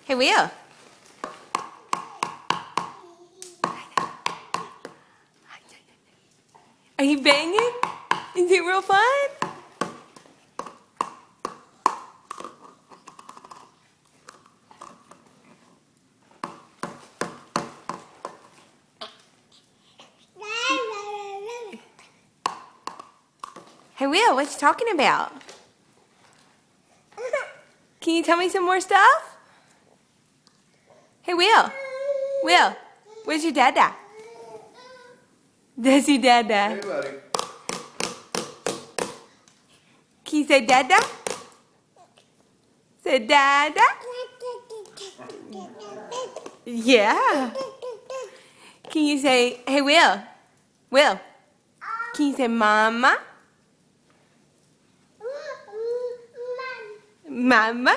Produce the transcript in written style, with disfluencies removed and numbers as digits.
Hey, Will. Are you banging? Is it real fun? Hey, Will, what you talking about? Can you tell me some more stuff? Hey, Will. Will, where's your dada? There's your dada. Hey, buddy. Can you say dada? Say dada? Yeah. Can you say, hey, Will? Will, can you say mama? Mama?